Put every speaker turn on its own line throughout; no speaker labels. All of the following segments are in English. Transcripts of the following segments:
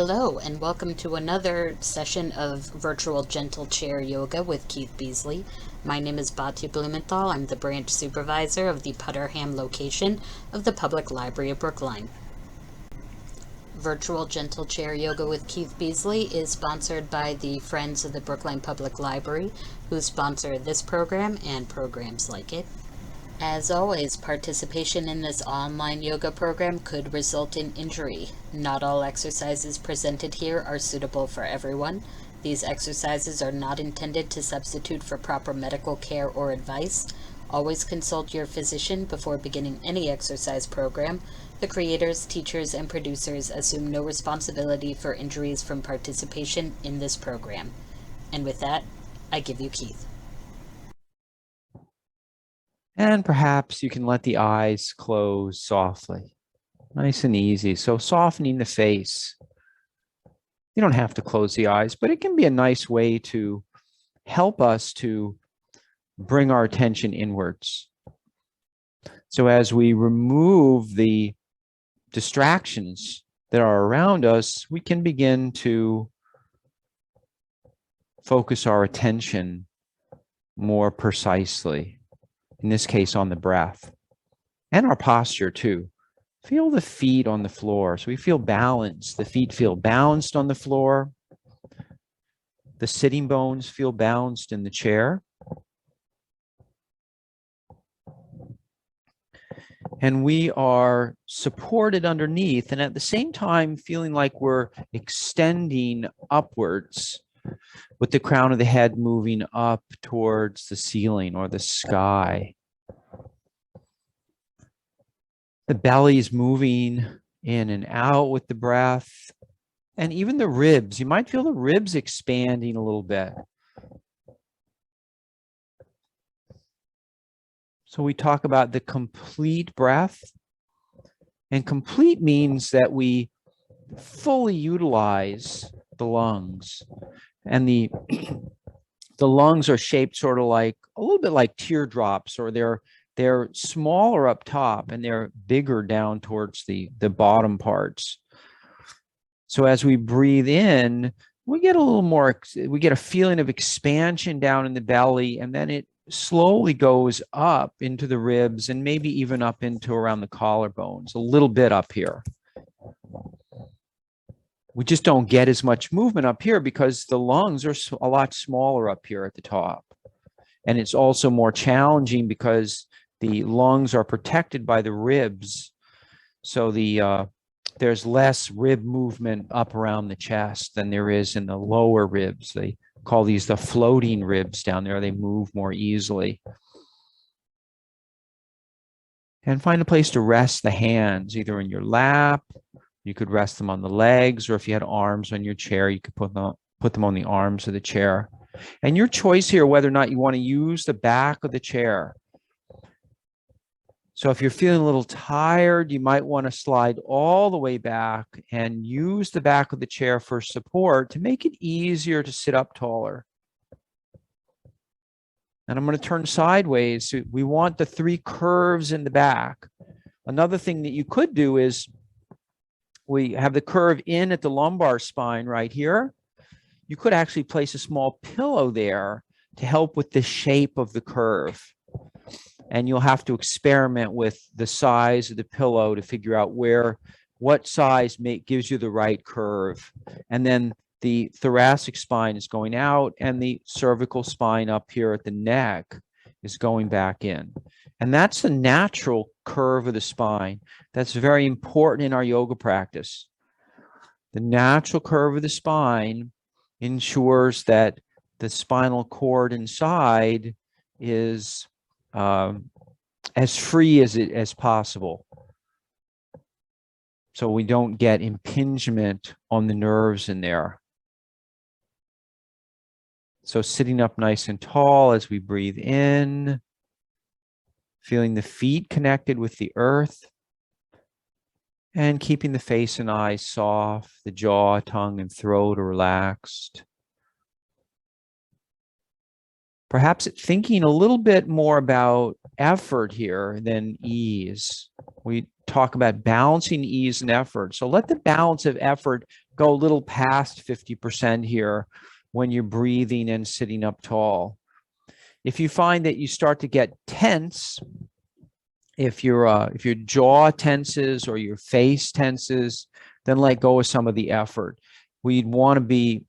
Hello, and welcome to another session of virtual gentle chair yoga with Keith Beasley. My name is Batu Blumenthal. I'm the branch supervisor of the Putterham location of the Public Library of Brookline. Virtual gentle chair yoga with Keith Beasley is sponsored by the Friends of the Brookline Public Library, who sponsor this program and programs like it. As always, participation in this online yoga program could result in injury. Not all exercises presented here are suitable for everyone. These exercises are not intended to substitute for proper medical care or advice. Always consult your physician before beginning any exercise program. The creators, teachers, and producers assume no responsibility for injuries from participation in this program. And with that, I give you Keith.
And perhaps you can let the eyes close softly, nice and easy. So softening the face. You don't have to close the eyes, but it can be a nice way to help us to bring our attention inwards. So as we remove the distractions that are around us, we can begin to focus our attention more precisely. In this case, on the breath and our posture too. Feel the feet on the floor. So we feel balanced. The feet feel balanced on the floor. The sitting bones feel balanced in the chair. And we are supported underneath, and at the same time feeling like we're extending upwards with the crown of the head moving up towards the ceiling or the sky. The belly is moving in and out with the breath, and even the ribs. You might feel the ribs expanding a little bit. So we talk about the complete breath, and complete means that we fully utilize the lungs. And the lungs are shaped sort of like a little bit like teardrops, or they're smaller up top and they're bigger down towards the bottom parts. So as we breathe in, we get a little more, we get a feeling of expansion down in the belly, and then it slowly goes up into the ribs and maybe even up into around the collarbones, a little bit up here. We just don't get as much movement up here because the lungs are a lot smaller up here at the top. And it's also more challenging because the lungs are protected by the ribs. So there's less rib movement up around the chest than there is in the lower ribs. They call these the floating ribs down there. They move more easily. And find a place to rest the hands, either in your lap. You could rest them on the legs, or if you had arms on your chair, you could put them on the arms of the chair. And your choice here, whether or not you want to use the back of the chair. So if you're feeling a little tired, you might want to slide all the way back and use the back of the chair for support to make it easier to sit up taller. And I'm going to turn sideways. So we want the three curves in the back. Another thing that you could do is we have the curve in at the lumbar spine right here. You could actually place a small pillow there to help with the shape of the curve. And you'll have to experiment with the size of the pillow to figure out what size gives you the right curve. And then the thoracic spine is going out, and the cervical spine up here at the neck is going back in. And that's the natural curve of the spine. That's very important in our yoga practice. The natural curve of the spine ensures that the spinal cord inside is as free as possible. So we don't get impingement on the nerves in there. So sitting up nice and tall as we breathe in, feeling the feet connected with the earth, and keeping the face and eyes soft, the jaw, tongue, and throat are relaxed. perhaps thinking a little bit more about effort here than ease. We talk about balancing ease and effort. So let the balance of effort go a little past 50% here when you're breathing and sitting up tall. If you find that you start to get tense, if your jaw tenses or your face tenses, then let go of some of the effort. We want to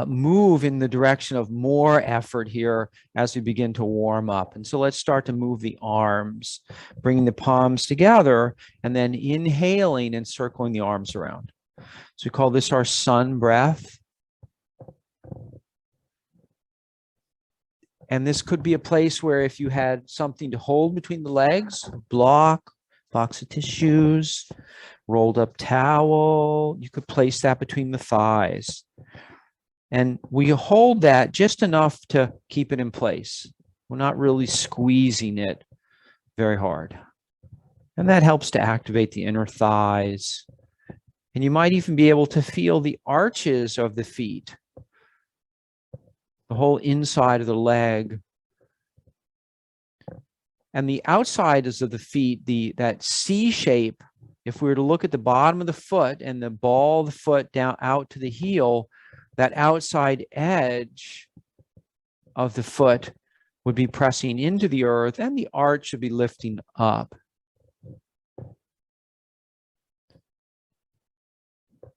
move in the direction of more effort here as we begin to warm up. And so let's start to move the arms, bringing the palms together and then inhaling and circling the arms around. So we call this our sun breath. And this could be a place where if you had something to hold between the legs, box of tissues, rolled up towel, you could place that between the thighs. And we hold that just enough to keep it in place. We're not really squeezing it very hard. And that helps to activate the inner thighs. And you might even be able to feel the arches of the feet, the whole inside of the leg. And the outsides of the feet, that C shape, if we were to look at the bottom of the foot and the ball of the foot down out to the heel, that outside edge of the foot would be pressing into the earth and the arch should be lifting up.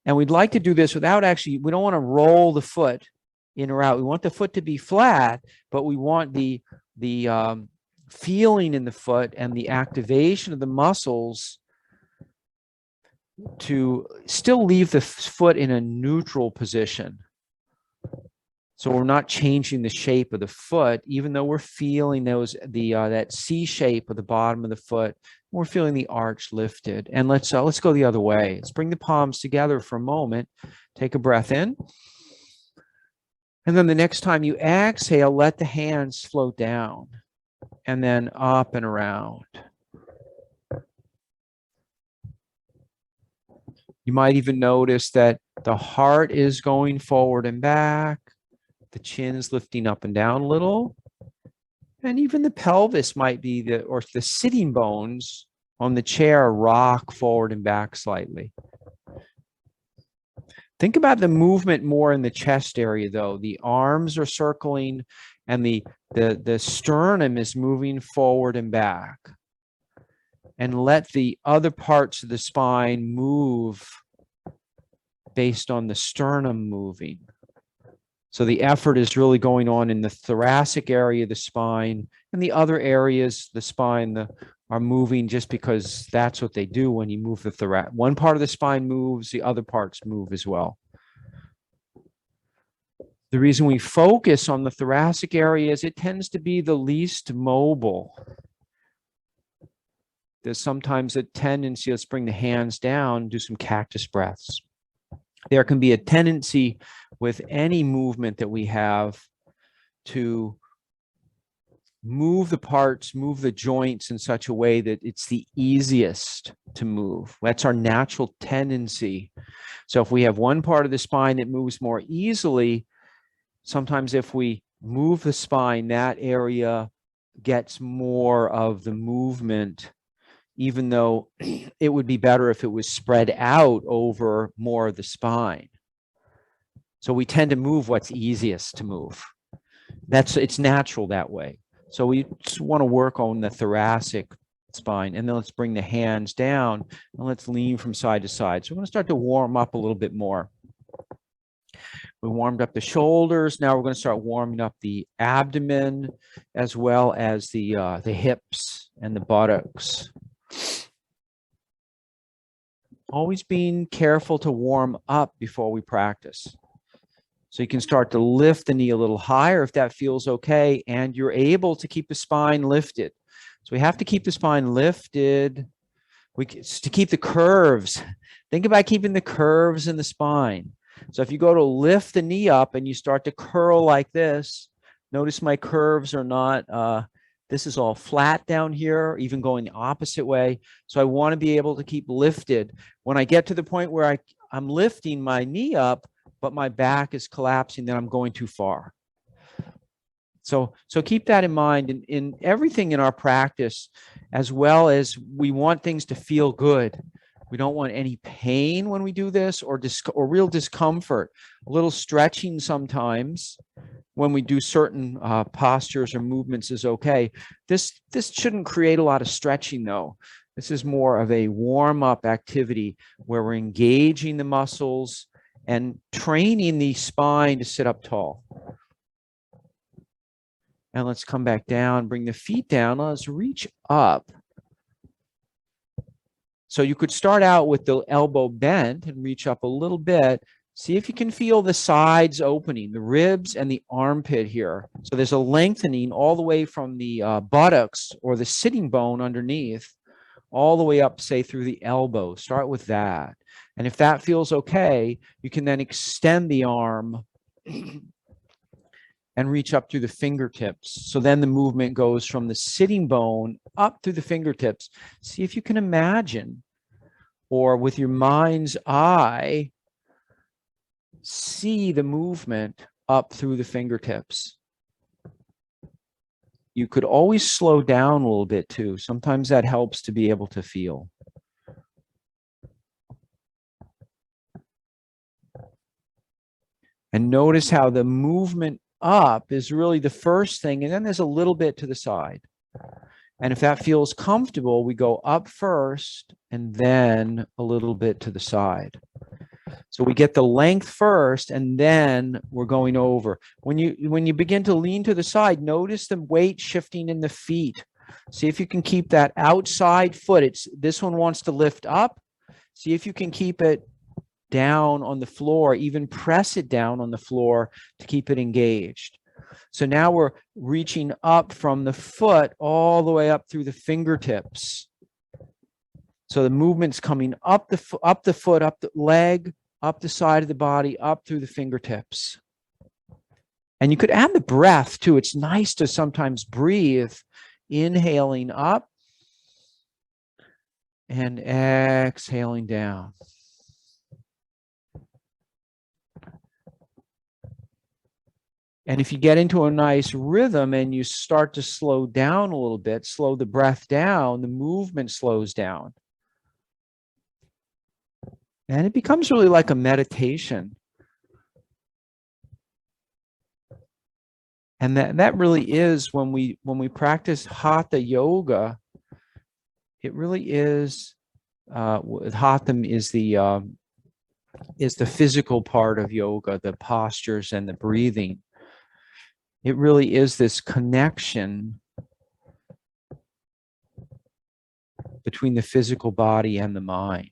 And we'd like to do this without actually, we don't want to roll the foot in or out. We want the foot to be flat, but we want the feeling in the foot and the activation of the muscles to still leave the foot in a neutral position. So we're not changing the shape of the foot, even though we're feeling that C shape of the bottom of the foot. We're feeling the arch lifted. And let's go the other way. Let's bring the palms together for a moment. Take a breath in. And then the next time you exhale, let the hands float down and then up and around. You might even notice that the heart is going forward and back. The chin's lifting up and down a little. And even the pelvis might be the sitting bones on the chair rock forward and back slightly. Think about the movement more in the chest area, though. The arms are circling and the sternum is moving forward and back. And let the other parts of the spine move based on the sternum moving. So the effort is really going on in the thoracic area of the spine, and the other areas, the spine, are moving just because that's what they do when you move the thoracic. One part of the spine moves, the other parts move as well. The reason we focus on the thoracic area is it tends to be the least mobile. There's sometimes a tendency, let's bring the hands down, do some cactus breaths. There can be a tendency with any movement that we have to move the parts, move the joints in such a way that it's the easiest to move. That's our natural tendency. So if we have one part of the spine that moves more easily, sometimes if we move the spine, that area gets more of the movement, even though it would be better if it was spread out over more of the spine. So we tend to move what's easiest to move. It's natural that way. So we just want to work on the thoracic spine, and then let's bring the hands down and let's lean from side to side. So we're going to start to warm up a little bit more. We warmed up the shoulders. Now we're going to start warming up the abdomen as well as the hips and the buttocks. Always being careful to warm up before we practice. So you can start to lift the knee a little higher if that feels okay, and you're able to keep the spine lifted. So we have to keep the spine lifted to keep the curves. Think about keeping the curves in the spine. So if you go to lift the knee up and you start to curl like this, notice my curves are not, this is all flat down here, even going the opposite way. So I want to be able to keep lifted. When I get to the point where I'm lifting my knee up, but my back is collapsing, then I'm going too far. So keep that in mind in everything in our practice, as well as we want things to feel good. We don't want any pain when we do this, or real discomfort. A little stretching sometimes when we do certain postures or movements is okay. This shouldn't create a lot of stretching though. This is more of a warm-up activity where we're engaging the muscles and training the spine to sit up tall. And let's come back down, bring the feet down. Let's reach up. So you could start out with the elbow bent and reach up a little bit. See if you can feel the sides opening, the ribs and the armpit here. So there's a lengthening all the way from the buttocks or the sitting bone underneath, all the way up, say, through the elbow. Start with that. And if that feels okay, you can then extend the arm and reach up through the fingertips. So then the movement goes from the sitting bone up through the fingertips. See if you can imagine, or with your mind's eye, see the movement up through the fingertips. You could always slow down a little bit too. Sometimes that helps to be able to feel. And notice how the movement up is really the first thing, and then there's a little bit to the side. And if that feels comfortable, we go up first and then a little bit to the side. So we get the length first, and then we're going over. When you begin to lean to the side, notice the weight shifting in the feet. See if you can keep that outside foot. This one wants to lift up. See if you can keep it down on the floor, even press it down on the floor to keep it engaged. So now we're reaching up from the foot all the way up through the fingertips. So the movement's coming up the foot, up the leg, up the side of the body, up through the fingertips. And you could add the breath too. It's nice to sometimes breathe, inhaling up and exhaling down. And if you get into a nice rhythm and you start to slow down a little bit, slow the breath down, the movement slows down. And it becomes really like a meditation. And that really is, when we practice hatha yoga, it really is, hatha is the physical part of yoga, the postures and the breathing. It really is this connection between the physical body and the mind.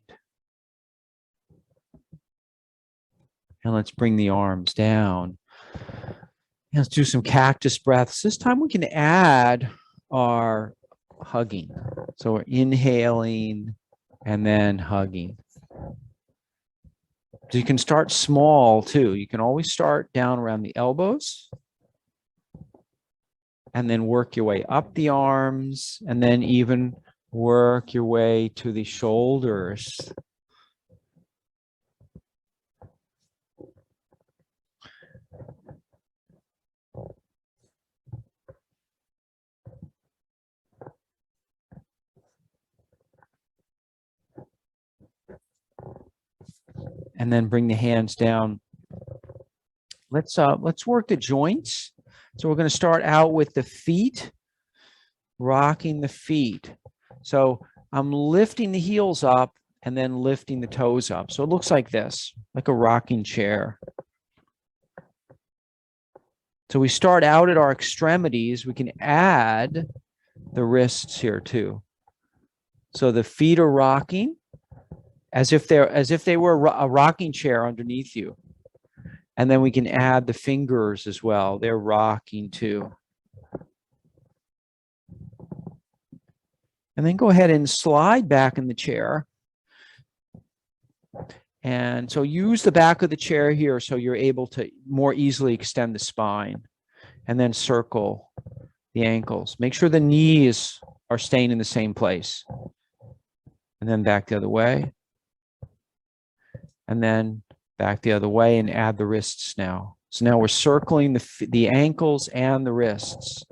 And let's bring the arms down. And let's do some cactus breaths. This time we can add our hugging. So we're inhaling and then hugging. So you can start small too. You can always start down around the elbows, and then work your way up the arms, and then even work your way to the shoulders. And then bring the hands down. Let's work the joints. So we're going to start out with the feet, rocking the feet. So I'm lifting the heels up and then lifting the toes up. So it looks like this, like a rocking chair. So we start out at our extremities. We can add the wrists here too. So the feet are rocking as if they were a rocking chair underneath you. And then we can add the fingers as well. They're rocking too. And then go ahead and slide back in the chair. And so use the back of the chair here so you're able to more easily extend the spine. And then circle the ankles. Make sure the knees are staying in the same place. And then back the other way. And then back the other way, and add the wrists now. So now we're circling the ankles and the wrists.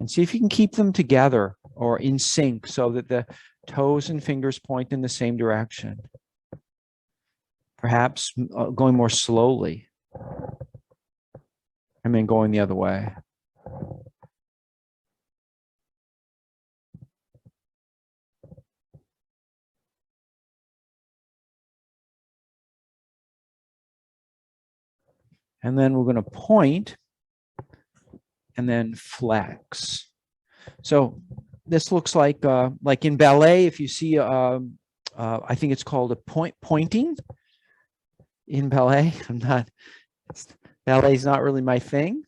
And see if you can keep them together or in sync so that the toes and fingers point in the same direction. Perhaps going more slowly and then going the other way. And then we're going to point and then flex. So this looks like in ballet, if you see, I think it's called a pointing in ballet. Ballet is not really my thing.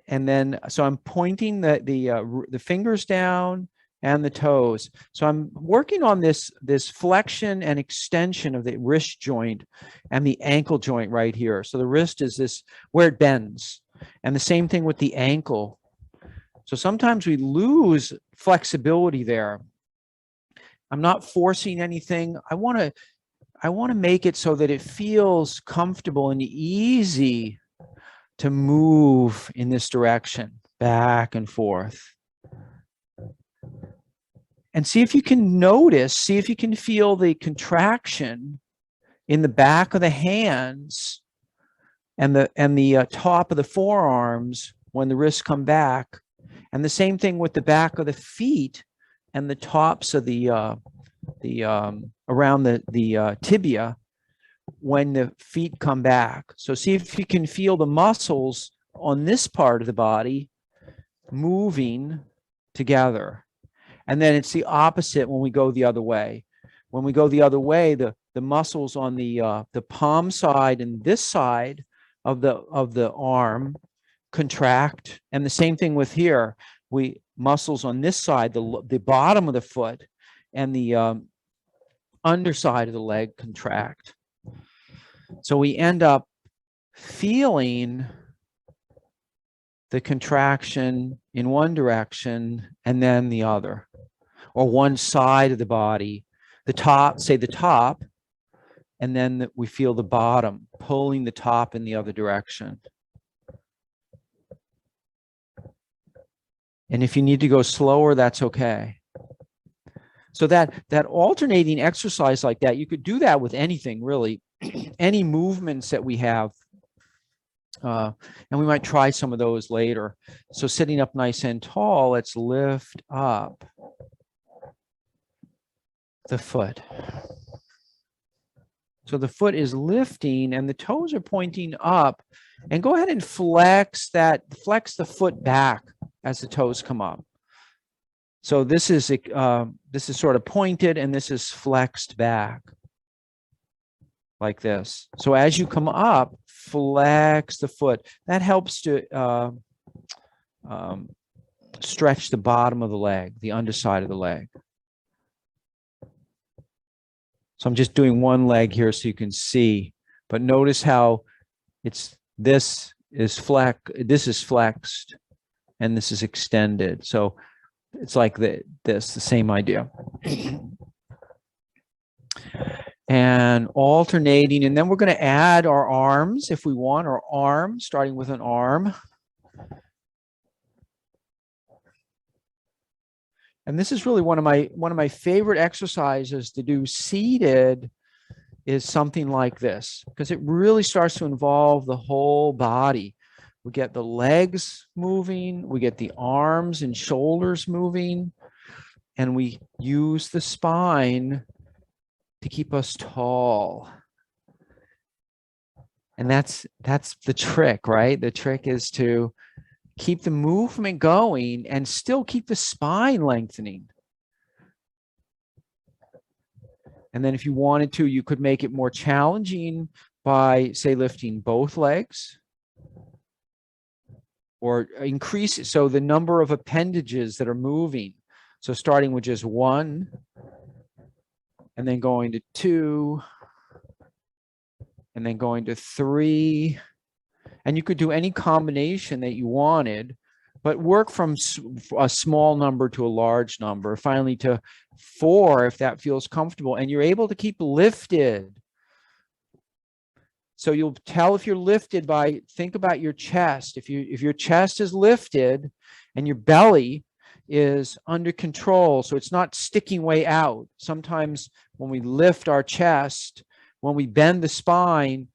And then, so I'm pointing the fingers down and the toes. So I'm working on this flexion and extension of the wrist joint and the ankle joint right here. So the wrist is this where it bends, and the same thing with the ankle. So sometimes we lose flexibility there. I'm not forcing anything. I want to make it so that it feels comfortable and easy to move in this direction, back and forth. And see if you can notice, see if you can feel the contraction in the back of the hands and the top of the forearms when the wrists come back. And the same thing with the back of the feet and the tops of around the tibia when the feet come back. So see if you can feel the muscles on this part of the body moving together. And then it's the opposite when we go the other way. When we go the other way, the muscles on the palm side and this side of the arm contract, and the same thing with here. Muscles on this side, the bottom of the foot and the underside of the leg contract. So we end up feeling the contraction in one direction and then the other, or one side of the body, the top, say the top, and then we feel the bottom pulling the top in the other direction. And if you need to go slower, that's okay. So that alternating exercise like that, you could do that with anything really, any movements that we have. And we might try some of those later. So sitting up nice and tall, let's lift up the foot. So the foot is lifting and the toes are pointing up, and go ahead and flex the foot back as the toes come up. So this is sort of pointed and this is flexed back like this. So as you come up, flex the foot. That helps to stretch the bottom of the leg, the underside of the leg. So I'm just doing one leg here so you can see, but notice how this is flexed and this is extended. So it's like the same idea. And alternating, and then we're going to add our arms if we want, our arm, starting with an arm. And this is really one of my favorite exercises to do seated, is something like this, because it really starts to involve the whole body. We get the legs moving, we get the arms and shoulders moving, and we use the spine to keep us tall. And that's the trick, right? The trick is to keep the movement going and still keep the spine lengthening. And then if you wanted to, you could make it more challenging by, say, lifting both legs, or increase it, so the number of appendages that are moving. So starting with just one, and then going to two, and then going to three. And you could do any combination that you wanted, but work from a small number to a large number, finally to 4 if that feels comfortable, and you're able to keep lifted. So you'll tell if you're lifted by, think about your chest. If your chest is lifted and your belly is under control, so it's not sticking way out. Sometimes when we lift our chest, when we bend the spine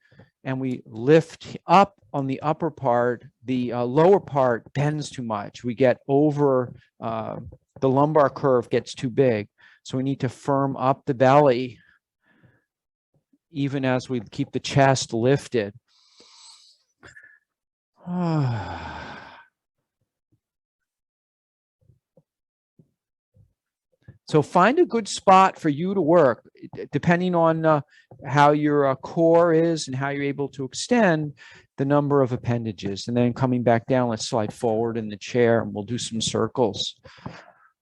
and we lift up on the upper part, the lower part bends too much. We get over, the lumbar curve gets too big. So we need to firm up the belly even as we keep the chest lifted. So find a good spot for you to work, depending on how your core is and how you're able to extend the number of appendages. And then coming back down, let's slide forward in the chair and we'll do some circles.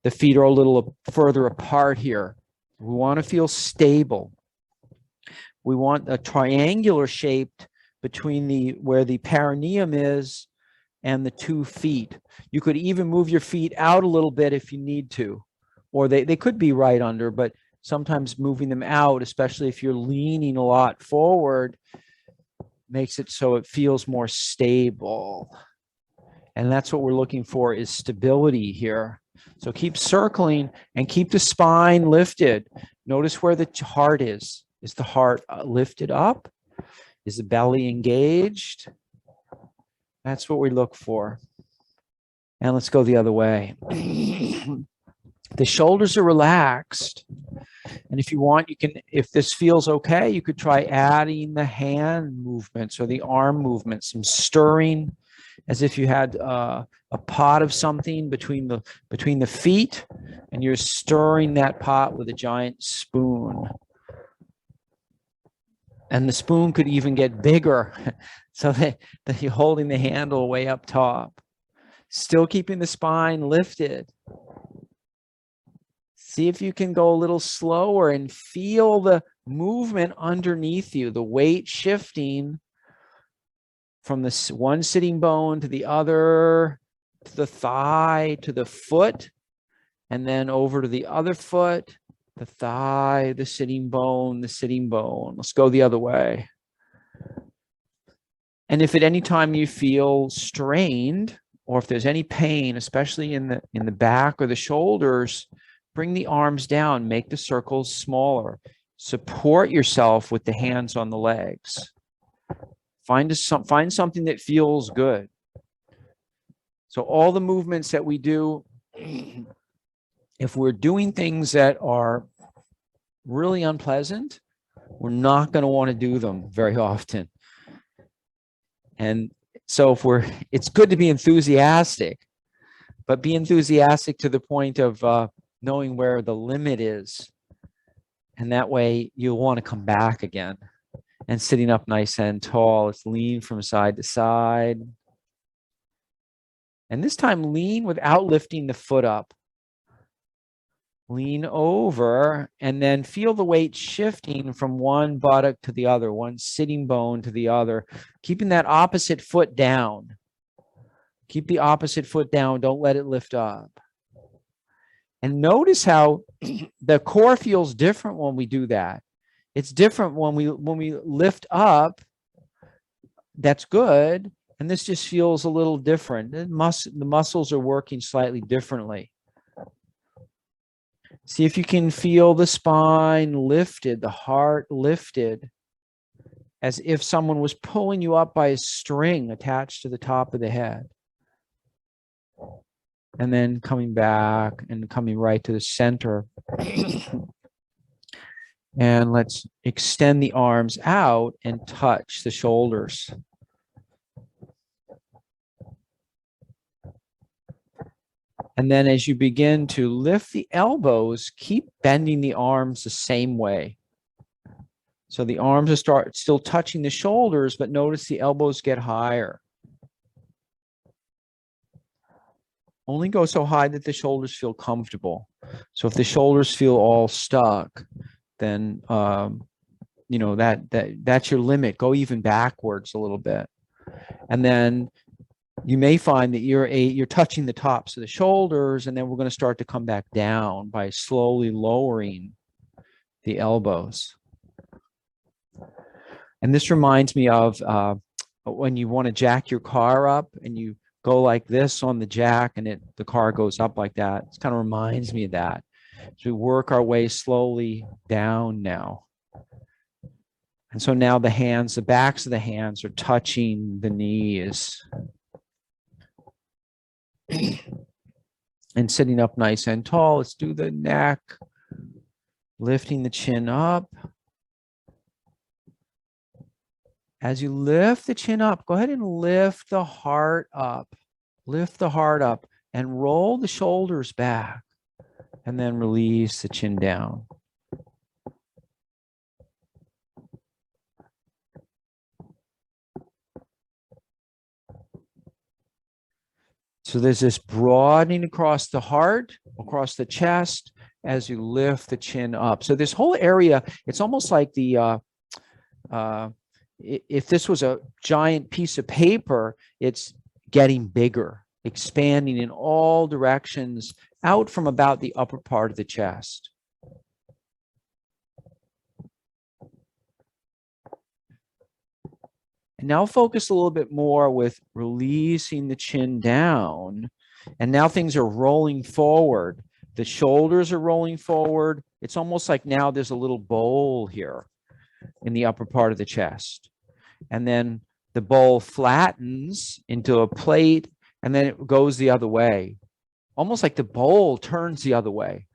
The feet are a little further apart here. We want to feel stable. We want a triangular shape between where the perineum is and the 2 feet. You could even move your feet out a little bit if you need to, or they could be right under, but sometimes moving them out, especially if you're leaning a lot forward, makes it so it feels more stable. And that's what we're looking for, is stability here. So keep circling and keep the spine lifted. Notice where the heart is. Is the heart lifted up? Is the belly engaged? That's what we look for. And let's go the other way. The shoulders are relaxed. And if you want, you can, if this feels okay, you could try adding the hand movements or the arm movements, some stirring, as if you had a pot of something between the feet, and you're stirring that pot with a giant spoon. And the spoon could even get bigger so that you're holding the handle way up top. Still keeping the spine lifted. See if you can go a little slower and feel the movement underneath you, the weight shifting from the one sitting bone to the other, to the thigh, to the foot, and then over to the other foot, the thigh, the sitting bone, the sitting bone. Let's go the other way. And if at any time you feel strained, or if there's any pain, especially in the back or the shoulders, bring the arms down, make the circles smaller. Support yourself with the hands on the legs. Find something that feels good. So all the movements that we do, if we're doing things that are really unpleasant, we're not going to want to do them very often. And so it's good to be enthusiastic, but be enthusiastic to the point of knowing where the limit is. And that way you'll want to come back again. And sitting up nice and tall, let's lean from side to side. And this time lean without lifting the foot up. Lean over and then feel the weight shifting from one buttock to the other, one sitting bone to the other, keeping that opposite foot down. Keep the opposite foot down. Don't let it lift up. And notice how the core feels different when we do that. It's different when we lift up. That's good. And this just feels a little different. The muscles are working slightly differently. See if you can feel the spine lifted, the heart lifted, as if someone was pulling you up by a string attached to the top of the head. And then coming back and coming right to the center. And let's extend the arms out and touch the shoulders. And then as you begin to lift the elbows, keep bending the arms the same way. So the arms are still touching the shoulders, but notice the elbows get higher. Only go so high that the shoulders feel comfortable. So if the shoulders feel all stuck, then you know that's your limit. Go even backwards a little bit. And then you may find that you're touching the tops of the shoulders, and then we're going to start to come back down by slowly lowering the elbows. And this reminds me of when you want to jack your car up and you go like this on the jack and the car goes up like that. It kind of reminds me of that. So we work our way slowly down now. And so now the backs of the hands are touching the knees. And sitting up nice and tall. Let's do the neck. Lifting the chin up. As you lift the chin up, go ahead and lift the heart up. Lift the heart up and roll the shoulders back. And then release the chin down. So there's this broadening across the heart, across the chest, as you lift the chin up. So this whole area, it's almost like if this was a giant piece of paper, it's getting bigger, expanding in all directions out from about the upper part of the chest. And now focus a little bit more with releasing the chin down. And now things are rolling forward. The shoulders are rolling forward. It's almost like now there's a little bowl here in the upper part of the chest. And then the bowl flattens into a plate and then it goes the other way. Almost like the bowl turns the other way.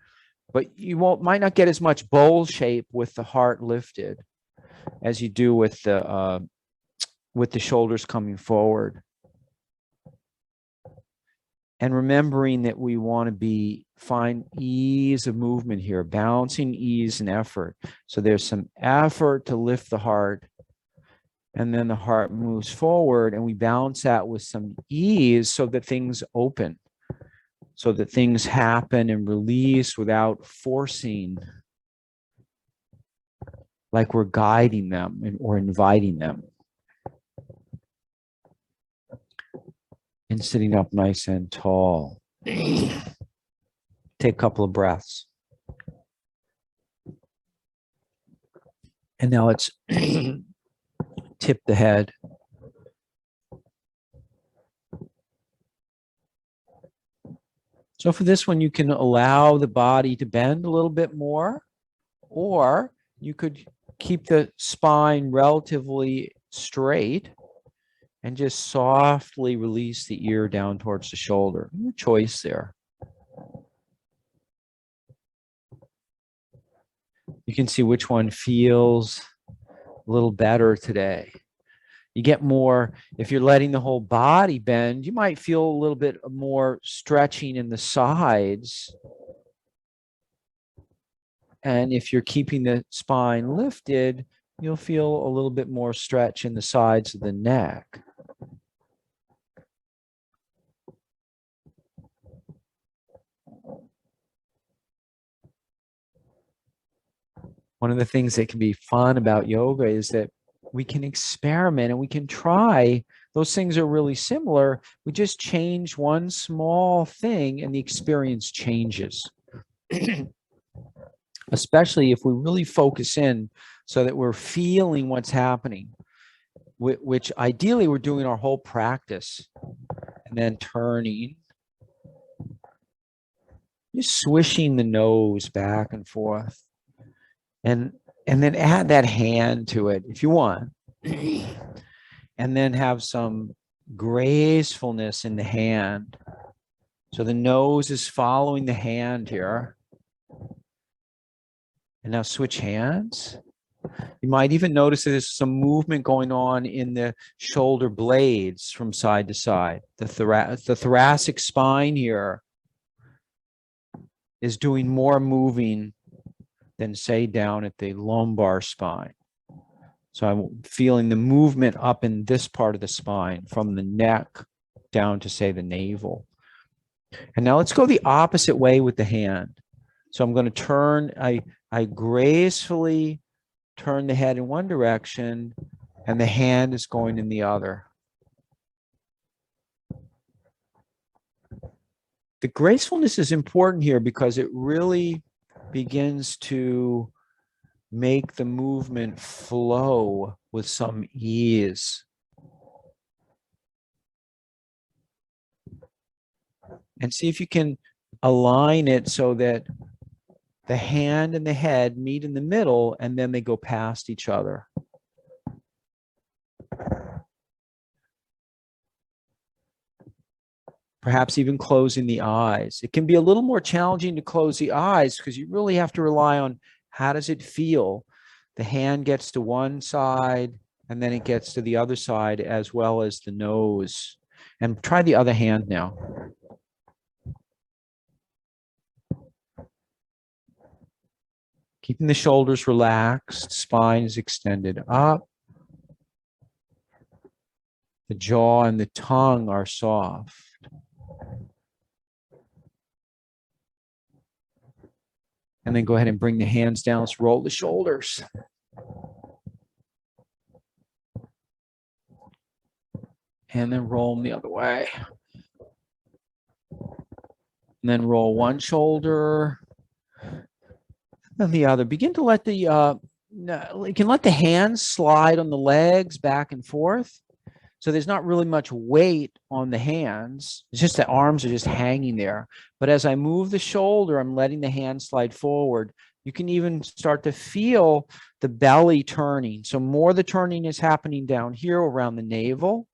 But you might not get as much bowl shape with the heart lifted as you do with the shoulders coming forward. And remembering that we want to find ease of movement here, balancing ease and effort. So there's some effort to lift the heart, and then the heart moves forward, and we balance that with some ease so that things open, so that things happen and release without forcing, like we're guiding them or inviting them. And sitting up nice and tall. Take a couple of breaths. And now let's tip the head. So for this one, you can allow the body to bend a little bit more, or you could keep the spine relatively straight and just softly release the ear down towards the shoulder. Your choice there. You can see which one feels a little better today. You get more, if you're letting the whole body bend, you might feel a little bit more stretching in the sides. And if you're keeping the spine lifted, you'll feel a little bit more stretch in the sides of the neck. One of the things that can be fun about yoga is that we can experiment and we can try. Those things are really similar. We just change one small thing and the experience changes. Especially if we really focus in so that we're feeling what's happening, which ideally we're doing our whole practice. And then turning, just swishing the nose back and forth. And then add that hand to it if you want. And then have some gracefulness in the hand. So the nose is following the hand here. And now switch hands. You might even notice that there's some movement going on in the shoulder blades from side to side. The thoracic spine here is doing more moving than say down at the lumbar spine. So I'm feeling the movement up in this part of the spine from the neck down to say the navel. And now let's go the opposite way with the hand. So I'm going to turn, I gracefully turn the head in one direction and the hand is going in the other. The gracefulness is important here because it really begins to make the movement flow with some ease. And see if you can align it so that the hand and the head meet in the middle, and then they go past each other. Perhaps even closing the eyes. It can be a little more challenging to close the eyes because you really have to rely on how does it feel. The hand gets to one side and then it gets to the other side as well as the nose. And try the other hand now. Keeping the shoulders relaxed, spine is extended up. The jaw and the tongue are soft. And then go ahead and bring the hands down. Let's roll the shoulders. And then roll them the other way. And then roll one shoulder. And the other. Begin to let the, you can let the hands slide on the legs back and forth. So there's not really much weight on the hands. It's just the arms are just hanging there. But as I move the shoulder, I'm letting the hand slide forward. You can even start to feel the belly turning. So more of the turning is happening down here around the navel.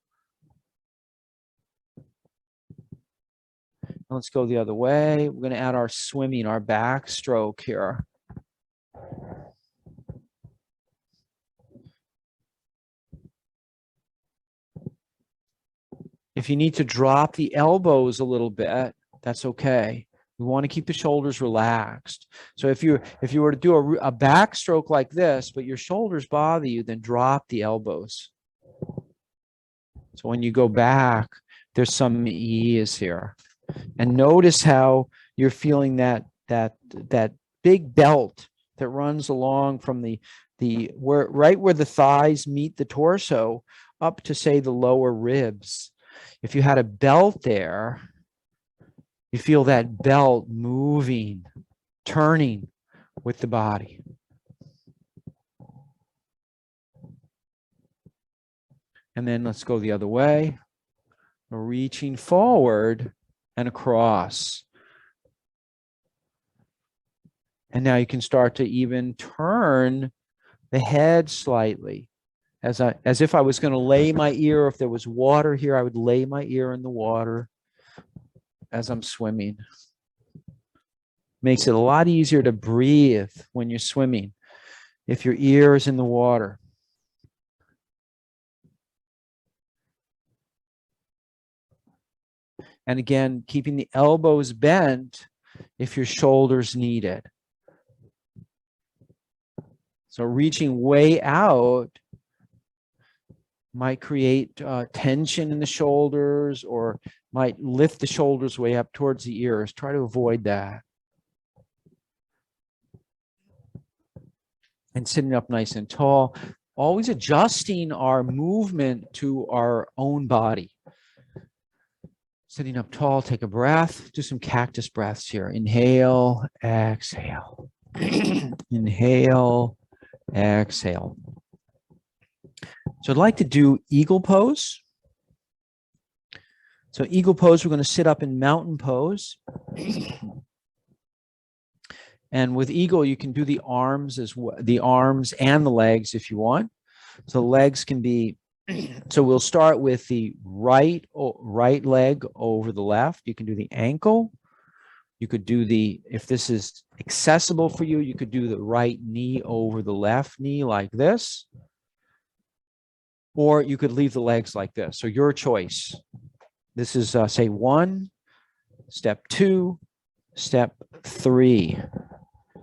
Let's go the other way. We're going to add our swimming, our backstroke here. If you need to drop the elbows a little bit, that's okay. We want to keep the shoulders relaxed. So if you were to do a backstroke like this, but your shoulders bother you, then drop the elbows. So when you go back, there's some ease here. And notice how you're feeling that big belt that runs along from right where the thighs meet the torso up to, say, the lower ribs. If you had a belt there, you feel that belt moving, turning with the body. And then let's go the other way. We're reaching forward and across. And now you can start to even turn the head slightly. As if I was going to lay my ear, if there was water here, I would lay my ear in the water as I'm swimming. Makes it a lot easier to breathe when you're swimming if your ear is in the water. And again, keeping the elbows bent if your shoulders need it. So reaching way out might create tension in the shoulders or might lift the shoulders way up towards the ears. Try to avoid that. And sitting up nice and tall, always adjusting our movement to our own body. Sitting up tall, take a breath, do some cactus breaths here. Inhale, exhale. Inhale, exhale. So I'd like to do eagle pose. So eagle pose, we're going to sit up in mountain pose. And with eagle, you can do the arms as well, the arms and the legs if you want. So legs can be, so we'll start with the right leg over the left. You can do the ankle. You could do if this is accessible for you, you could do the right knee over the left knee like this. Or you could leave the legs like this. So your choice. This is, say, 1, step 2, step 3.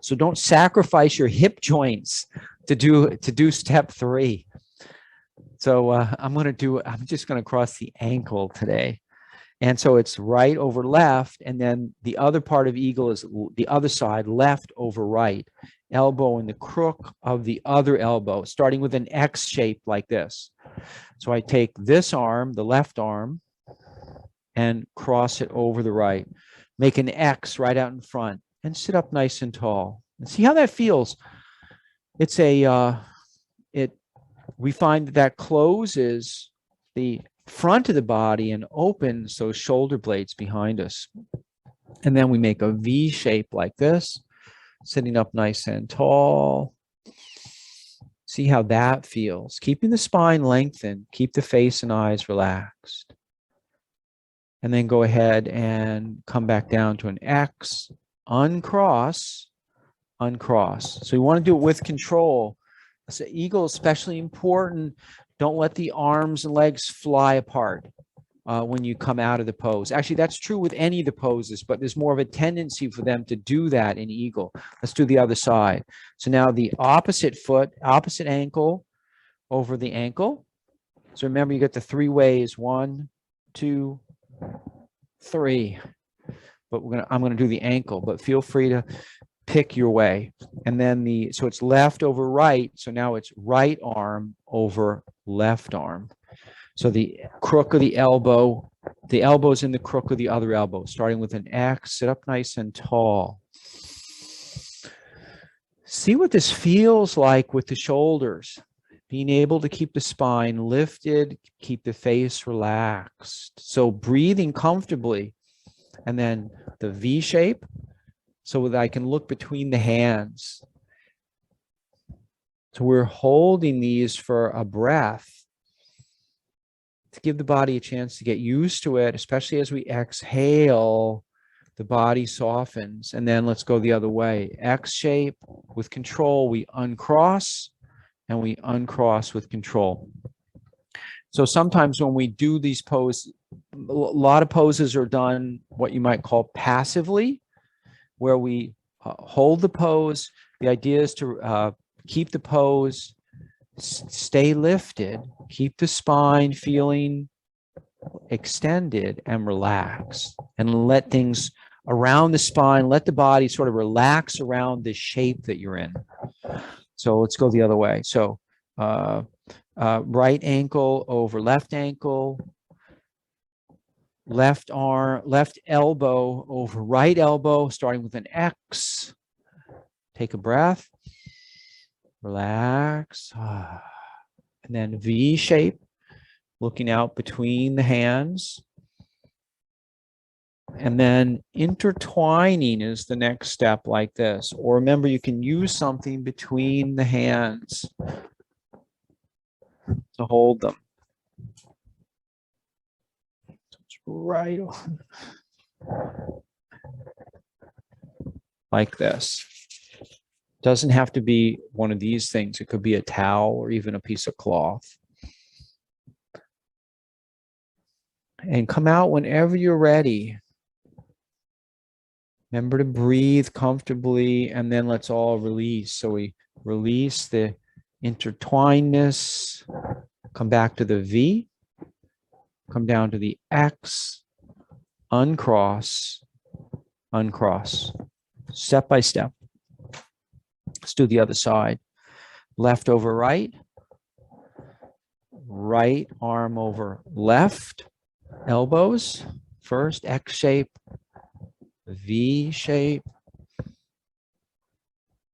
So don't sacrifice your hip joints to do step 3. So I'm just going to cross the ankle today. And so it's right over left. And then the other part of eagle is the other side, left over right. Elbow in the crook of the other elbow, starting with an X shape like this. So I take this arm, the left arm, and cross it over the right. Make an X right out in front and sit up nice and tall. And see how that feels. It's we find that that closes the front of the body and opens those shoulder blades behind us. And then we make a V shape like this, sitting up nice and tall. See how that feels. Keeping the spine lengthened, keep the face and eyes relaxed. And then go ahead and come back down to an X, uncross, uncross. So you want to do it with control. So eagle is especially important. Don't let the arms and legs fly apart when you come out of the pose. Actually, that's true with any of the poses, but there's more of a tendency for them to do that in eagle. Let's do the other side. So now the opposite foot, opposite ankle over the ankle. So remember, you get the 3 ways, 1, 2, 3. But I'm gonna do the ankle, but feel free to pick your way. And then so it's left over right. So now it's right arm over left arm. So the crook of the elbow's in the crook of the other elbow, starting with an X, sit up nice and tall. See what this feels like with the shoulders. Being able to keep the spine lifted, keep the face relaxed. So breathing comfortably. And then the V shape, so that I can look between the hands. So we're holding these for a breath to give the body a chance to get used to it, especially as we exhale, the body softens. And then let's go the other way. X shape with control, we uncross and we uncross with control. So sometimes when we do these poses, a lot of poses are done what you might call passively, where we hold the pose. The idea is to keep the pose, stay lifted, keep the spine feeling extended and relaxed, and let things around the spine, let the body sort of relax around the shape that you're in. So let's go the other way. So right ankle over left ankle, left arm, left elbow over right elbow, starting with an X. Take a breath, relax, and then V shape, looking out between the hands. And then intertwining is the next step, like this. Or remember, you can use something between the hands to hold them. Right on. Like this. Doesn't have to be one of these things. It could be a towel or even a piece of cloth. And come out whenever you're ready. Remember to breathe comfortably, and then let's all release. So we release the intertwinedness, come back to the V, come down to the X, uncross, uncross, step by step. Let's do the other side. Left over right, right arm over left, elbows, first X shape, V shape,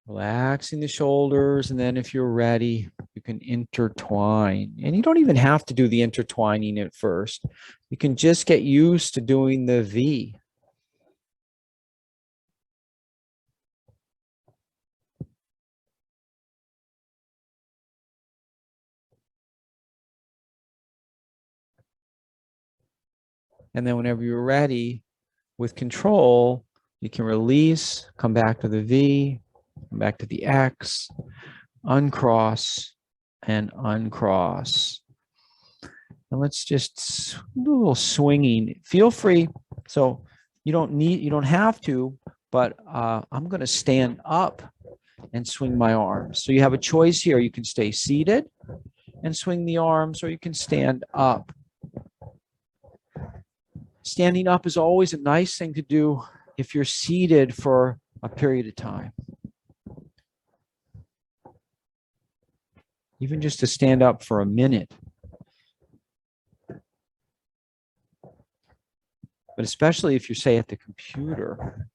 relaxing the shoulders, and then if you're ready, you can intertwine. And you don't even have to do the intertwining at first. You can just get used to doing the V. And then whenever you're ready, with control, you can release, come back to the V, come back to the X, uncross, and uncross. And let's just do a little swinging. Feel free. So you don't have to, but I'm going to stand up and swing my arms. So you have a choice here. You can stay seated and swing the arms, or you can stand up. Standing up is always a nice thing to do if you're seated for a period of time. Even just to stand up for a minute. But especially if you're, say, at the computer,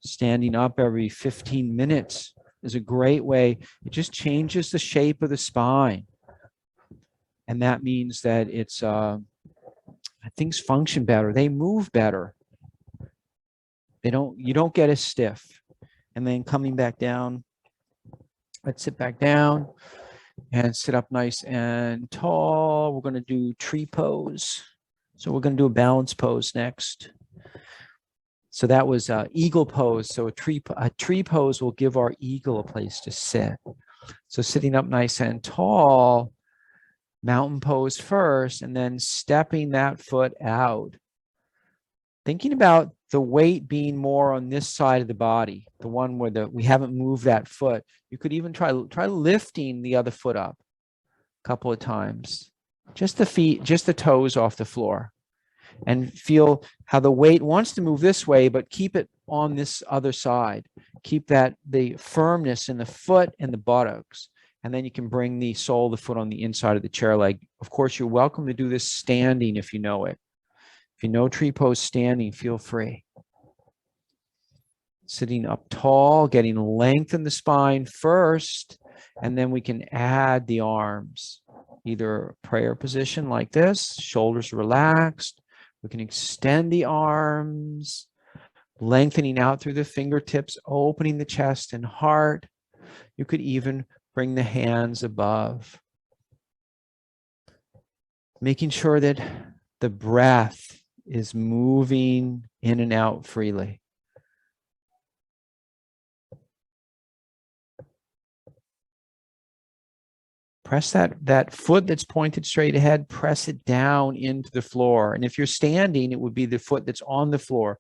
standing up every 15 minutes is a great way. It just changes the shape of the spine. And that means that it's things function better. They move better. You don't get as stiff. And then coming back down, let's sit back down and sit up nice and tall. We're going to do tree pose. So we're going to do a balance pose next. So that was eagle pose. So a tree pose will give our eagle a place to sit. So sitting up nice and tall, mountain pose first, and then stepping that foot out. Thinking about the weight being more on this side of the body, the one where we haven't moved that foot. You could even try lifting the other foot up a couple of times. Just the feet, just the toes off the floor. And feel how the weight wants to move this way, but keep it on this other side. Keep the firmness in the foot and the buttocks. And then you can bring the sole of the foot on the inside of the chair leg. Of course, you're welcome to do this standing if you know it. If you know tree pose standing, feel free. Sitting up tall, getting length in the spine first, and then we can add the arms. Either prayer position like this, shoulders relaxed. We can extend the arms, lengthening out through the fingertips, opening the chest and heart. You could even bring the hands above. Making sure that the breath is moving in and out freely. Press that foot that's pointed straight ahead, press it down into the floor. And if you're standing, it would be the foot that's on the floor.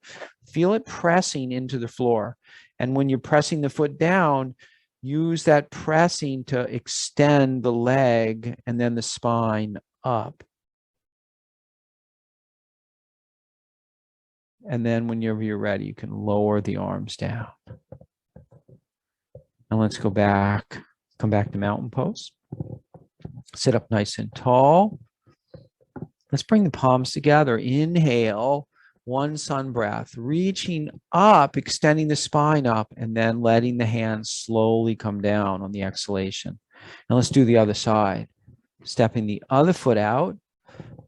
Feel it pressing into the floor. And when you're pressing the foot down, use that pressing to extend the leg and then the spine up. And then whenever you're ready, you can lower the arms down. And let's go back, come back to mountain pose. Sit up nice and tall. Let's bring the palms together. Inhale, one sun breath, reaching up, extending the spine up, and then letting the hands slowly come down on the exhalation. And let's do the other side. Stepping the other foot out,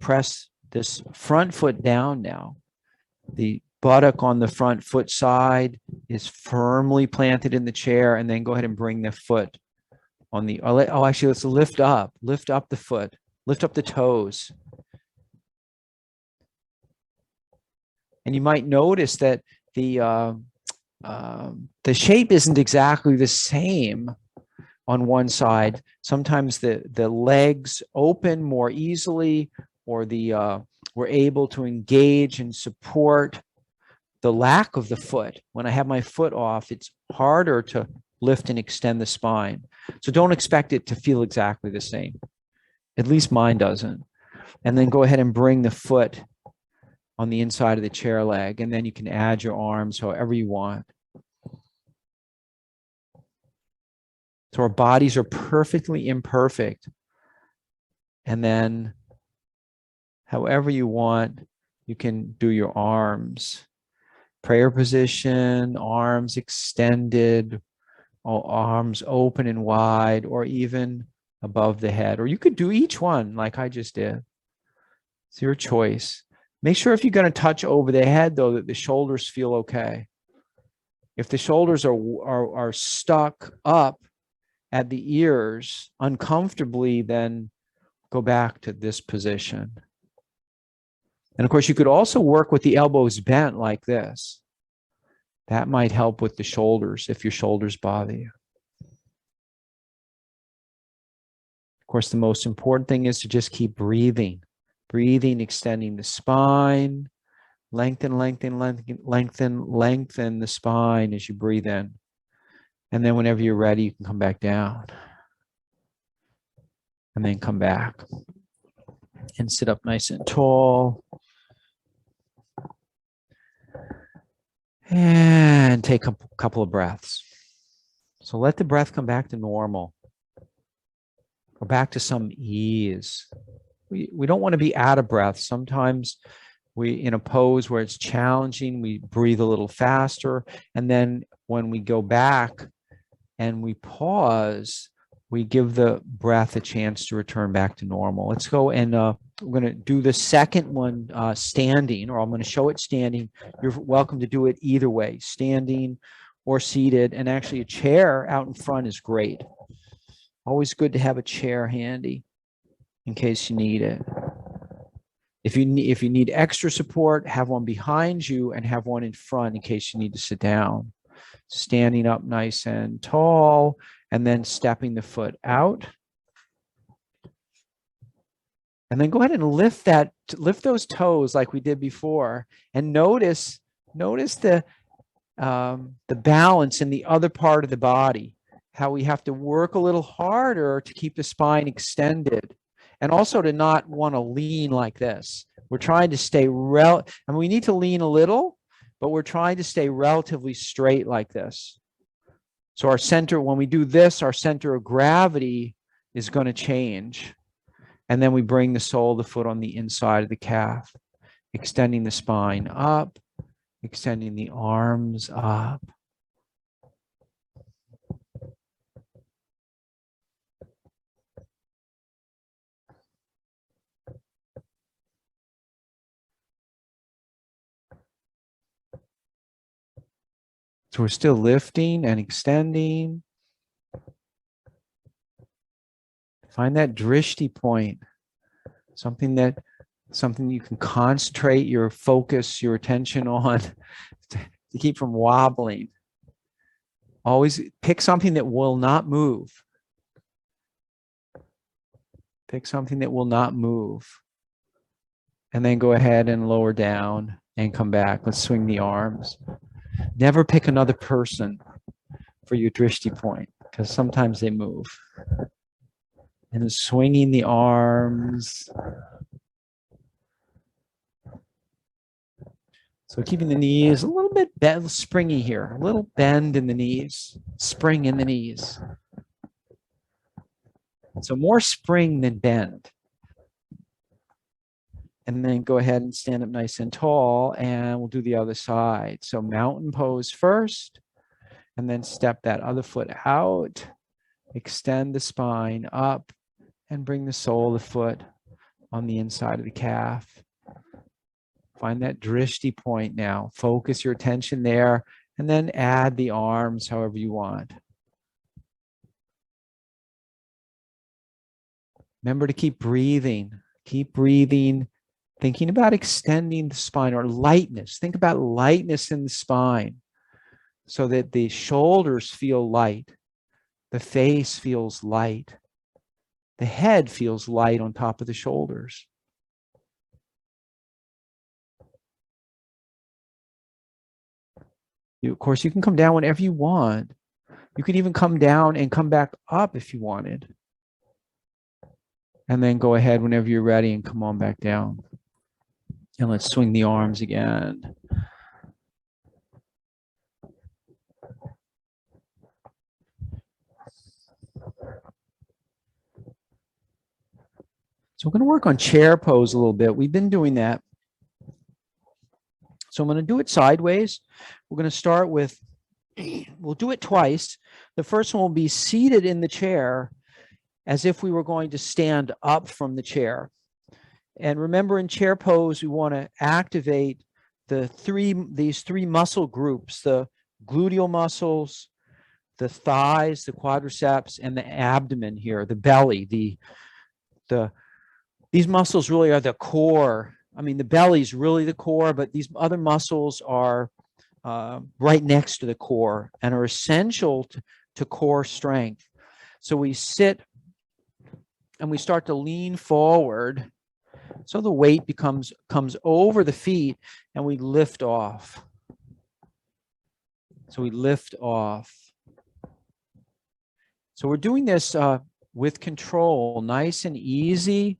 press this front foot down now. The buttock on the front foot side is firmly planted in the chair, and then go ahead and bring the foot on the, actually, let's lift up the foot, lift up the toes. And you might notice that the shape isn't exactly the same on one side. Sometimes the legs open more easily, or we're able to engage and support the lack of the foot. When I have my foot off, it's harder to lift and extend the spine. So don't expect it to feel exactly the same. At least mine doesn't. And then go ahead and bring the foot on the inside of the chair leg, and then you can add your arms however you want. So our bodies are perfectly imperfect. And then however you want, you can do your arms. Prayer position, arms extended, arms open and wide, or even above the head. Or you could do each one like I just did. It's your choice. Make sure if you're going to touch over the head, though, that the shoulders feel okay. If the shoulders are stuck up at the ears uncomfortably, then go back to this position. And of course, you could also work with the elbows bent like this. That might help with the shoulders if your shoulders bother you. Of course, the most important thing is to just keep breathing. Breathing, extending the spine. Lengthen, lengthen, lengthen, lengthen, lengthen the spine as you breathe in. And then whenever you're ready, you can come back down. And then come back. And sit up nice and tall. And take a couple of breaths. So let the breath come back to normal. Go back to some ease. We don't want to be out of breath. Sometimes in a pose where it's challenging, we breathe a little faster. And then when we go back and we pause, we give the breath a chance to return back to normal. Let's go and we're going to do the second one standing, or I'm going to show it standing. You're welcome to do it either way, standing or seated. And actually a chair out in front is great. Always good to have a chair handy in case you need it. If you need extra support, have one behind you and have one in front in case you need to sit down. Standing up nice and tall, and then stepping the foot out. And then go ahead and lift those toes like we did before, and notice the balance in the other part of the body, how we have to work a little harder to keep the spine extended, and also to not want to lean like this. We're trying to stay we need to lean a little, but we're trying to stay relatively straight like this. So our center, when we do this, our center of gravity is going to change. And then we bring the sole of the foot on the inside of the calf, extending the spine up, extending the arms up. So we're still lifting and extending. Find that drishti point, something you can concentrate your focus, your attention on to keep from wobbling. Always pick something that will not move. Pick something that will not move. And then go ahead and lower down and come back. Let's swing the arms. Never pick another person for your drishti point, because sometimes they move. And swinging the arms. So keeping the knees a little bit springy here, a little bend in the knees, spring in the knees. So more spring than bend. And then go ahead and stand up nice and tall, and we'll do the other side. So mountain pose first, and then step that other foot out, extend the spine up, and bring the sole of the foot on the inside of the calf. Find that drishti point now. Focus your attention there, and then add the arms however you want. Remember to keep breathing. Keep breathing. Thinking about extending the spine, or lightness. Think about lightness in the spine so that the shoulders feel light. The face feels light. The head feels light on top of the shoulders. Of course, you can come down whenever you want. You could even come down and come back up if you wanted. And then go ahead whenever you're ready and come on back down. And let's swing the arms again. So we're going to work on chair pose a little bit. We've been doing that. So I'm going to do it sideways. We're going to start with, we'll do it twice. The first one will be seated in the chair as if we were going to stand up from the chair. And remember, in chair pose, we want to activate these three muscle groups: the gluteal muscles, the thighs, the quadriceps, and the abdomen here, the belly. These muscles really are the core. I mean, the belly is really the core, but these other muscles are right next to the core and are essential to core strength. So we sit and we start to lean forward. So the weight comes over the feet, and we lift off. So we lift off. So we're doing this with control, nice and easy,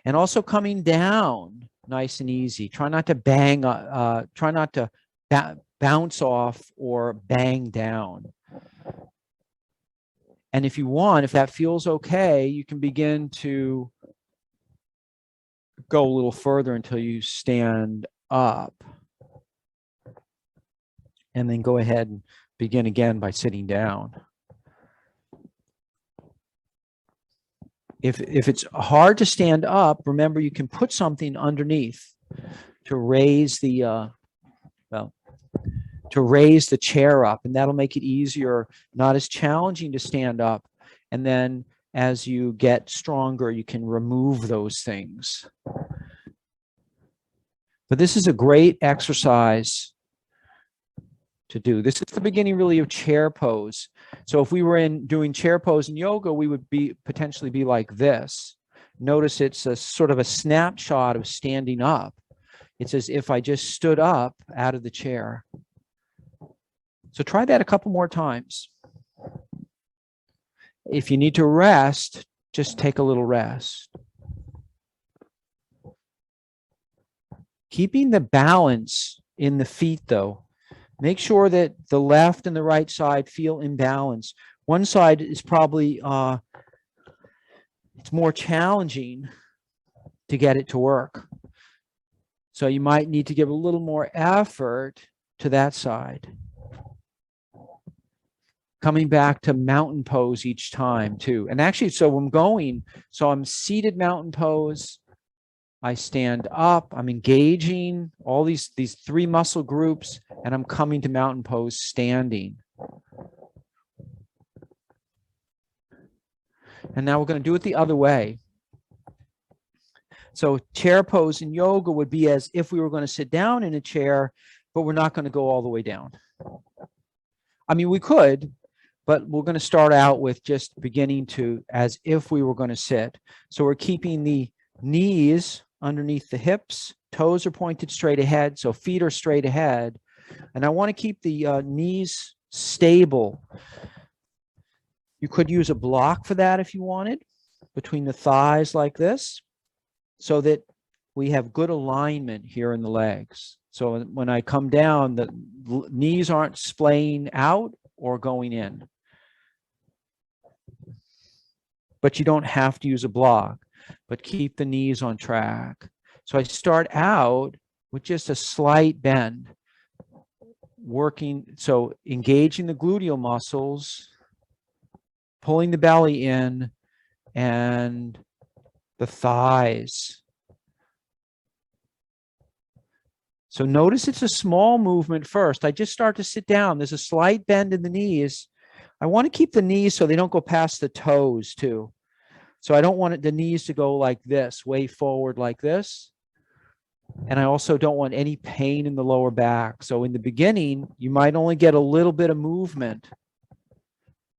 and also coming down nice and easy. Try not to bounce off or bang down. And if you want, if that feels okay, you can begin to go a little further until you stand up. And then go ahead and begin again by sitting down. If it's hard to stand up, remember you can put something underneath to raise the chair up, and that'll make it easier, not as challenging to stand up. And then as you get stronger, you can remove those things. But this is a great exercise to do. This is the beginning really of chair pose. So if we were doing chair pose in yoga, we would potentially be like this. Notice it's a sort of a snapshot of standing up. It's as if I just stood up out of the chair. So try that a couple more times. If you need to rest, just take a little rest. Keeping the balance in the feet, though. Make sure that the left and the right side feel in balance. One side is probably, it's more challenging to get it to work. So you might need to give a little more effort to that side. Coming back to mountain pose each time too. And actually, so I'm seated mountain pose. I stand up, I'm engaging all these three muscle groups, and I'm coming to mountain pose standing. And now we're going to do it the other way. So chair pose in yoga would be as if we were going to sit down in a chair, but we're not going to go all the way down. I mean, we could, but we're going to start out with just beginning to as if we were going to sit. So we're keeping the knees underneath the hips, toes are pointed straight ahead, so feet are straight ahead. And I want to keep the knees stable. You could use a block for that if you wanted, between the thighs like this, so that we have good alignment here in the legs. So when I come down, the knees aren't splaying out or going in. But you don't have to use a block, but keep the knees on track. So I start out with just a slight bend, so engaging the gluteal muscles, pulling the belly in, and the thighs. So notice it's a small movement first. I just start to sit down. There's a slight bend in the knees. I want to keep the knees so they don't go past the toes too. So I don't want the knees to go like this, way forward like this. And I also don't want any pain in the lower back. So in the beginning, you might only get a little bit of movement.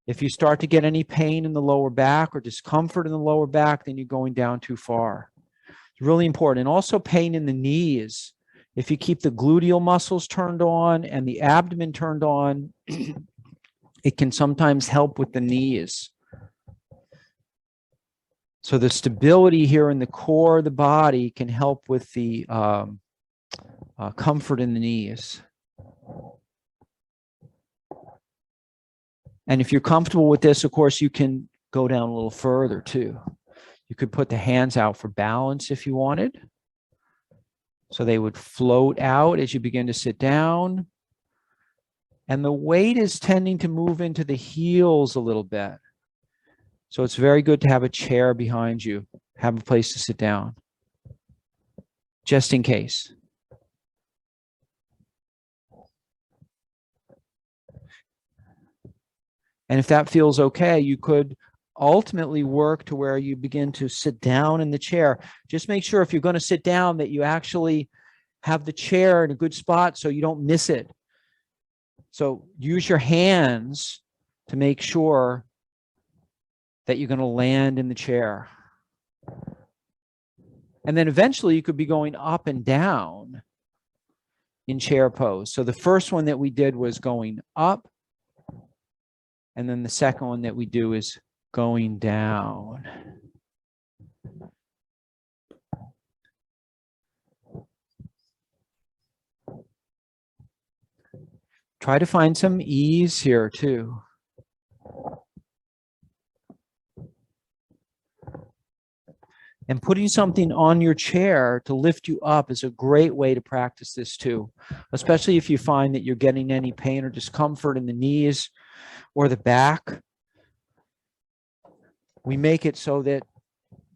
If you start to get any pain in the lower back or discomfort in the lower back, then you're going down too far. It's really important. And also pain in the knees. If you keep the gluteal muscles turned on and the abdomen turned on, it can sometimes help with the knees. So the stability here in the core of the body can help with the comfort in the knees. And if you're comfortable with this, of course, you can go down a little further too. You could put the hands out for balance if you wanted. So they would float out as you begin to sit down. And the weight is tending to move into the heels a little bit. So it's very good to have a chair behind you, have a place to sit down, just in case. And if that feels okay, you could ultimately work to where you begin to sit down in the chair. Just make sure if you're going to sit down that you actually have the chair in a good spot so you don't miss it. So use your hands to make sure that you're going to land in the chair. And then eventually you could be going up and down in chair pose. So the first one that we did was going up. And then the second one that we do is going down. Try to find some ease here too. And putting something on your chair to lift you up is a great way to practice this too, especially if you find that you're getting any pain or discomfort in the knees or the back. We make it so that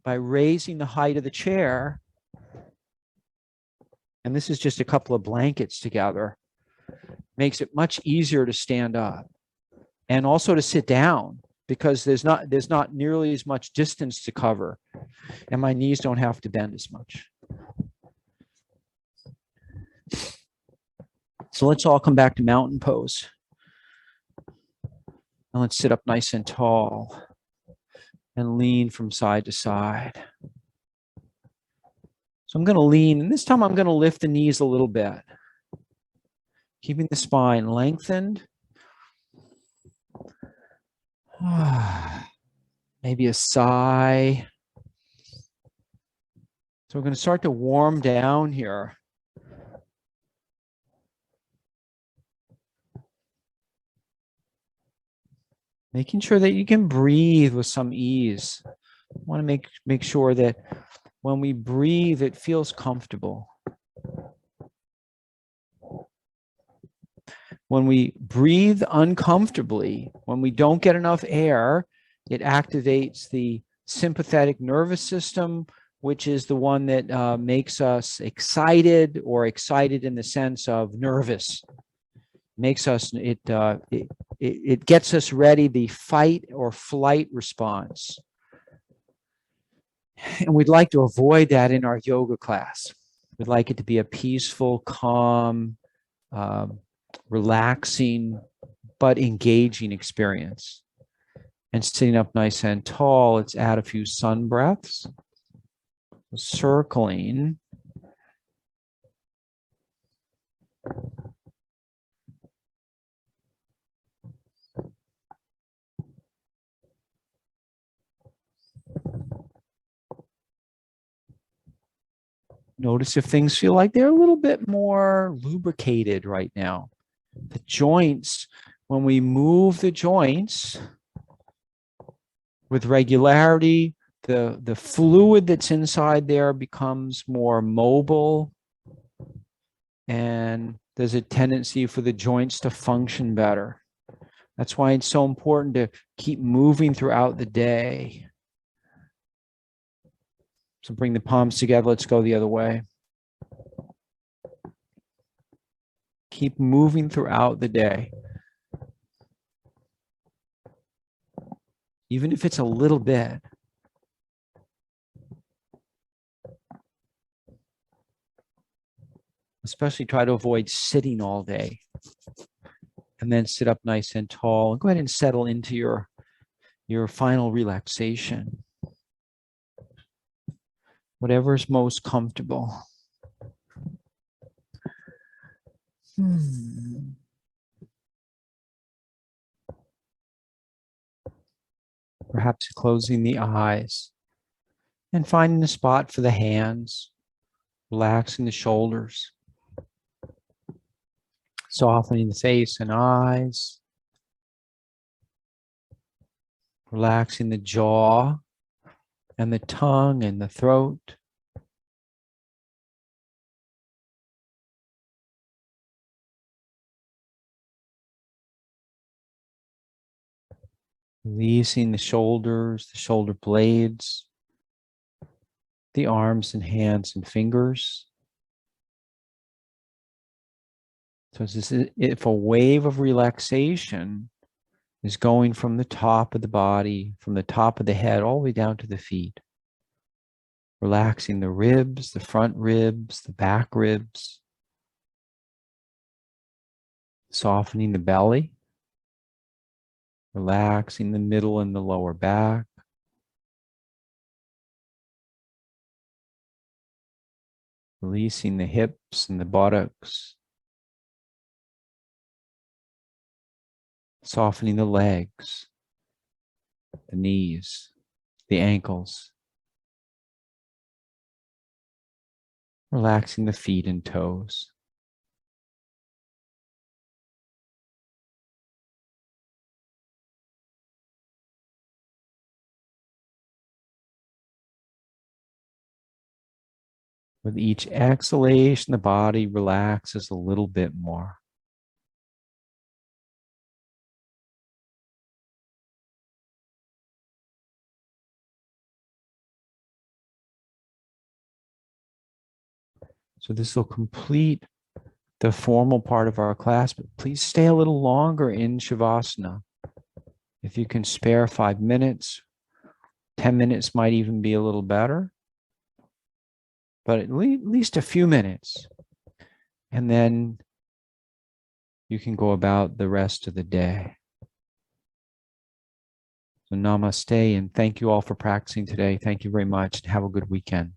by raising the height of the chair. And this is just a couple of blankets together. Makes it much easier to stand up and also to sit down, because there's not nearly as much distance to cover, and my knees don't have to bend as much. So let's all come back to mountain pose. And let's sit up nice and tall and lean from side to side. So I'm going to lean, and this time I'm going to lift the knees a little bit, keeping the spine lengthened. Maybe a sigh. So we're going to start to warm down here. Making sure that you can breathe with some ease. I want to make sure that when we breathe, it feels comfortable. When we breathe uncomfortably, when we don't get enough air, it activates the sympathetic nervous system, which is the one that makes us excited, or excited in the sense of nervous. Makes us, it gets us ready, the fight or flight response. And we'd like to avoid that in our yoga class. We'd like it to be a peaceful, calm, relaxing, but engaging experience. And sitting up nice and tall, let's add a few sun breaths. Circling. Notice if things feel like they're a little bit more lubricated right now. The joints, when we move the joints with regularity, the fluid that's inside there becomes more mobile, and there's a tendency for the joints to function better. That's why it's so important to keep moving throughout the day. So bring the palms together. Let's go the other way. Keep moving throughout the day. Even if it's a little bit. Especially try to avoid sitting all day. And then sit up nice and tall. Go ahead and settle into your final relaxation. Whatever's most comfortable. Perhaps closing the eyes and finding a spot for the hands, relaxing the shoulders, softening the face and eyes, relaxing the jaw and the tongue and the throat. Releasing the shoulders, the shoulder blades, the arms and hands and fingers. So it's as if a wave of relaxation is going from the top of the body, from the top of the head, all the way down to the feet. Relaxing the ribs, the front ribs, the back ribs. Softening the belly. Relaxing the middle and the lower back. Releasing the hips and the buttocks. Softening the legs, the knees, the ankles. Relaxing the feet and toes. With each exhalation, the body relaxes a little bit more. So this will complete the formal part of our class, but please stay a little longer in Shavasana. If you can spare 5 minutes, 10 minutes might even be a little better, but at least a few minutes. And then you can go about the rest of the day. So namaste, and thank you all for practicing today. Thank you very much, and have a good weekend.